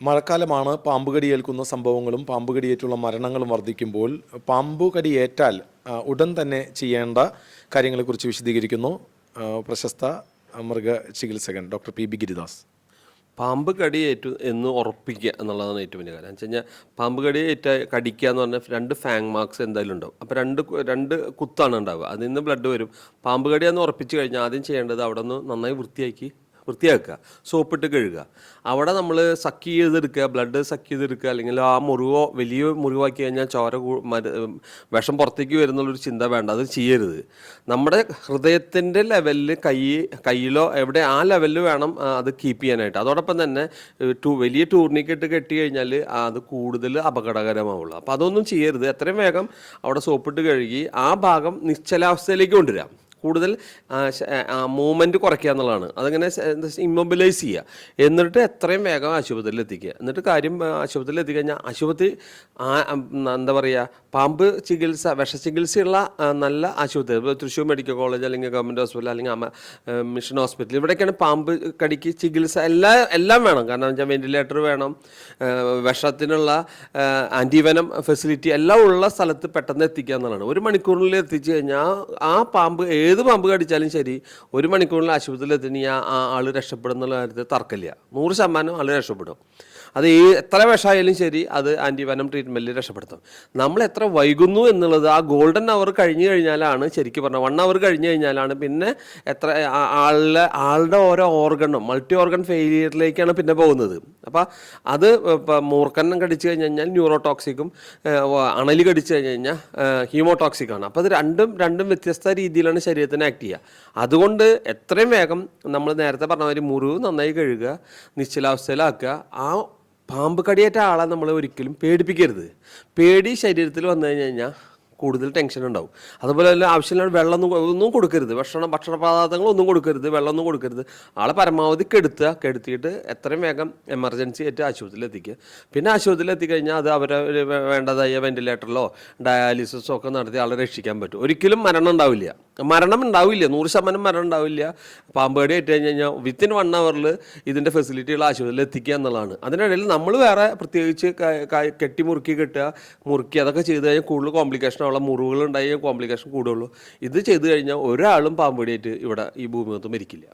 മഴക്കാലമാണ്. പാമ്പ് കടിയേൽക്കുന്ന സംഭവങ്ങളും പാമ്പ് കടിയേറ്റുള്ള മരണങ്ങളും വർദ്ധിക്കുമ്പോൾ പാമ്പ് കടിയേറ്റാൽ ഉടൻ തന്നെ ചെയ്യേണ്ട കാര്യങ്ങളെക്കുറിച്ച് വിശദീകരിക്കുന്നു പ്രശസ്ത മൃഗ ചികിത്സകൻ ഡോക്ടർ പി ഗിരിദാസ്. പാമ്പ് കടിയേറ്റു എന്ന് ഉറപ്പിക്കുക എന്നുള്ളതാണ് ഏറ്റവും വലിയ കാര്യം. എന്ന് വെച്ച് കഴിഞ്ഞാൽ പാമ്പ് കടിക്കുക എന്ന് പറഞ്ഞാൽ 2 ഫാങ് മാർക്സ് എന്തായാലും ഉണ്ടാവും. അപ്പോൾ രണ്ട് കുത്താണ് ഉണ്ടാവുക. അതിൽ നിന്ന് ബ്ലഡ് വരും. പാമ്പ് കടിയാന്ന് ഉറപ്പിച്ച് കഴിഞ്ഞാൽ ആദ്യം ചെയ്യേണ്ടത് അവിടെ നിന്ന് നന്നായി വൃത്തിയാക്കുക, സോപ്പിട്ട് കഴുകുക. അവിടെ നമ്മൾ സക്ക് ചെയ്തെടുക്കുക, ബ്ലഡ് സക്ക് ചെയ്തെടുക്കുക, അല്ലെങ്കിൽ ആ വലിയ മുറിവാക്കി കഴിഞ്ഞാൽ വിഷം പുറത്തേക്ക് വരുന്നുള്ളൊരു ചിന്ത വേണ്ട, അത് ചെയ്യരുത്. നമ്മുടെ ഹൃദയത്തിൻ്റെ ലെവലിൽ കയ്യിലോ എവിടെ ആ ലെവലിൽ വേണം അത് കീപ്പ് ചെയ്യാനായിട്ട്. അതോടൊപ്പം തന്നെ വലിയ ടൂർണിക്കെട്ട് കെട്ടി കഴിഞ്ഞാൽ അത് കൂടുതൽ അപകടകരമാവുള്ളൂ. അപ്പോൾ അതൊന്നും ചെയ്യരുത്. എത്രയും വേഗം അവിടെ സോപ്പിട്ട് കഴുകി ആ ഭാഗം നിശ്ചലാവസ്ഥയിലേക്ക് കൊണ്ടുവരാം. കൂടുതൽ മൂവ്മെൻറ്റ് കുറയ്ക്കുക എന്നുള്ളതാണ്. അതങ്ങനെ ഇമ്മൊബിലൈസ് ചെയ്യുക. എന്നിട്ട് എത്രയും വേഗം ആശുപത്രിയിൽ എത്തിക്കുക. എന്നിട്ട് ആശുപത്രിയിൽ എത്തിക്കഴിഞ്ഞാൽ ആശുപത്രി എന്താ പറയുക, പാമ്പ് ചികിത്സ, വിഷചികിത്സയുള്ള നല്ല ആശുപത്രി, ഇപ്പോൾ തൃശ്ശൂർ മെഡിക്കൽ കോളേജ് അല്ലെങ്കിൽ ഗവൺമെൻറ് ഹോസ്പിറ്റൽ അല്ലെങ്കിൽ മിഷൻ ഹോസ്പിറ്റൽ, ഇവിടെയൊക്കെയാണ് പാമ്പ് കടിക്ക് ചികിത്സ എല്ലാം വേണം. കാരണം വെച്ചാൽ വെന്റിലേറ്റർ വേണം, വിഷത്തിനുള്ള ആൻറ്റിവെനം ഫെസിലിറ്റി എല്ലാം ഉള്ള സ്ഥലത്ത് പെട്ടെന്ന് എത്തിക്കുക എന്നുള്ളതാണ്. 1 മണിക്കൂറിൽ എത്തിച്ചു കഴിഞ്ഞാൽ ആ പാമ്പ് ഏത് പാമ്പ് കടിച്ചാലും ശരി 1 മണിക്കൂറിൽ ആശുപത്രിയിൽ എത്തിക്കഴിഞ്ഞാൽ ആ ആൾ രക്ഷപ്പെടും എന്നുള്ള കാര്യത്തിൽ തർക്കമില്ല. 100% ആൾ രക്ഷപ്പെടും. അത് എത്ര വിഷമായാലും ശരി അത് ആൻറ്റിവെനം ട്രീറ്റ്മെൻറ്റിൽ രക്ഷപ്പെടുത്തും. നമ്മൾ എത്ര വൈകുന്നു എന്നുള്ളത് ആ ഗോൾഡൻ അവർ കഴിഞ്ഞു കഴിഞ്ഞാലാണ്, ശരിക്കും പറഞ്ഞാൽ 1 അവർ കഴിഞ്ഞു കഴിഞ്ഞാലാണ് പിന്നെ എത്ര ആളുടെ ഓരോ ഓർഗണും മൾട്ടി ഓർഗൻ ഫെയിലിയറിലേക്കാണ് പിന്നെ പോകുന്നത്. അപ്പോൾ അത് മൂർക്കന്നം കടിച്ചു കഴിഞ്ഞ് കഴിഞ്ഞാൽ ന്യൂറോടോക്സിക്കും, അണലി കടിച്ചു കഴിഞ്ഞ് കഴിഞ്ഞാൽ ഹീമോടോക്സിക്കാണ്. അപ്പോൾ അത് രണ്ടും വ്യത്യസ്ത രീതിയിലാണ് ശരീരത്തിന് ആക്ട് ചെയ്യുക. അതുകൊണ്ട് എത്രയും വേഗം നമ്മൾ നേരത്തെ പറഞ്ഞ മാതിരി മുറിവ് നന്നായി കഴുകുക, നിശ്ചലാവസ്ഥയിലാക്കുക. ആ പാമ്പ് കടിയേറ്റ ആളെ നമ്മൾ ഒരിക്കലും പേടിപ്പിക്കരുത്. പേടി ശരീരത്തിൽ വന്നു കഴിഞ്ഞാൽ കൂടുതൽ ടെൻഷൻ ഉണ്ടാവും. അതുപോലെ തന്നെ ആവശ്യമില്ലാതെ വെള്ളമൊന്നും കൊടുക്കരുത്, ഭക്ഷണ പദാർത്ഥങ്ങളൊന്നും കൊടുക്കരുത്, വെള്ളമൊന്നും കൊടുക്കരുത്. ആളെ പരമാവധി കെടുത്തിയിട്ട് എത്രയും വേഗം എമർജൻസി ആയിട്ട് ആശുപത്രിയിൽ എത്തിക്കുക. പിന്നെ ആശുപത്രിയിൽ എത്തിക്കഴിഞ്ഞാൽ അത് അവരെ വേണ്ടതായ വെന്റിലേറ്ററിലോ ഡയാലിസിസോ ഒക്കെ നടത്തി ആളെ രക്ഷിക്കാൻ പറ്റും. ഒരിക്കലും മരണം ഉണ്ടാവില്ല, 100% മരണം ഉണ്ടാവില്ല. പാമ്പ് കടി ഏറ്റ് കഴിഞ്ഞാൽ വിത്തിൻ 1 അവറിൽ ഇതിൻ്റെ ഫെസിലിറ്റികൾ ആശുപത്രിയിൽ എത്തിക്കുക എന്നുള്ളതാണ്. അതിനിടയിൽ നമ്മൾ വേറെ പ്രത്യേകിച്ച് മുറുക്കി അതൊക്കെ ചെയ്ത് കഴിഞ്ഞാൽ കൂടുതൽ കോംപ്ലിക്കേഷൻ ഉള്ള മുറിവുകളുണ്ടായി കോംപ്ലിക്കേഷൻ കൂടുള്ളൂ. ഇത് ചെയ്ത് കഴിഞ്ഞാൽ ഒരാളും പാമ്പ് കടിയേറ്റ് ഇവിടെ ഈ ഭൂമികത്ത് മരിക്കില്ല.